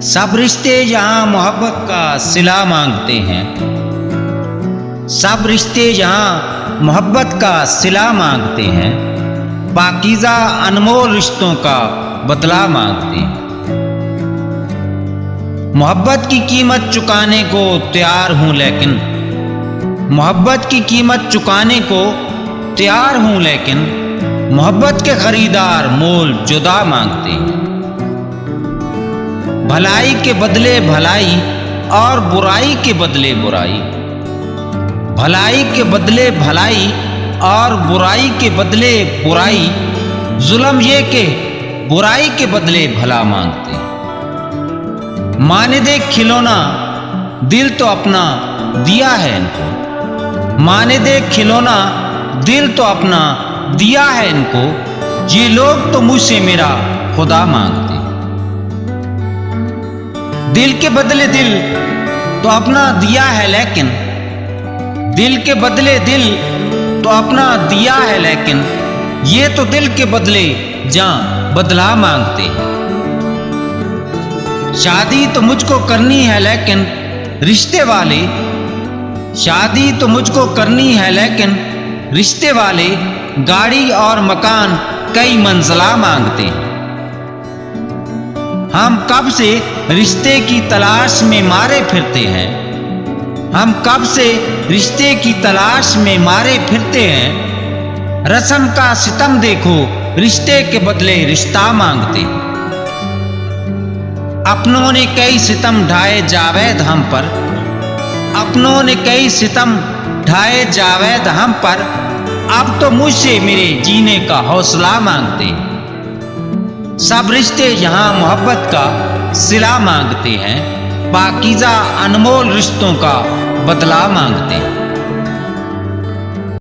सब रिश्ते यहाँ मोहब्बत का सिला मांगते हैं। सब रिश्ते यहाँ मोहब्बत का सिला मांगते हैं। पाकीज़ा अनमोल रिश्तों का बदला मांगते हैं। मोहब्बत की कीमत चुकाने को तैयार हूँ लेकिन मोहब्बत की कीमत चुकाने को तैयार हूँ लेकिन मोहब्बत के खरीदार मोल जुदा मांगते हैं। भलाई के बदले भलाई और बुराई के बदले बुराई, भलाई के बदले भलाई और बुराई के बदले बुराई, जुल्म ये के बुराई के बदले भला मांगते। माने दे खिलौना दिल तो अपना दिया है इनको, माने दे खिलौना दिल तो अपना दिया है इनको, ये लोग तो मुझसे मेरा खुदा मांगते। दिल के बदले दिल तो अपना दिया है लेकिन, दिल के बदले दिल तो अपना दिया है लेकिन, ये तो दिल के बदले जान बदला मांगते। शादी तो मुझको करनी है लेकिन रिश्ते वाले, शादी तो मुझको करनी है लेकिन रिश्ते वाले गाड़ी और मकान कई मंजिला मांगते। हम कब से रिश्ते की तलाश में मारे फिरते हैं, हम कब से रिश्ते की तलाश में मारे फिरते हैं। रस्म का सितम देखो रिश्ते के बदले रिश्ता मांगते। अपनों ने कई सितम ढाए जावेद हम पर, अपनों ने कई सितम ढाए जावेद हम पर, अब तो मुझसे मेरे जीने का हौसला मांगते। सब रिश्ते यहाँ मोहब्बत का सिला मांगते हैं। पाकीज़ा अनमोल रिश्तों का बदला मांगते हैं।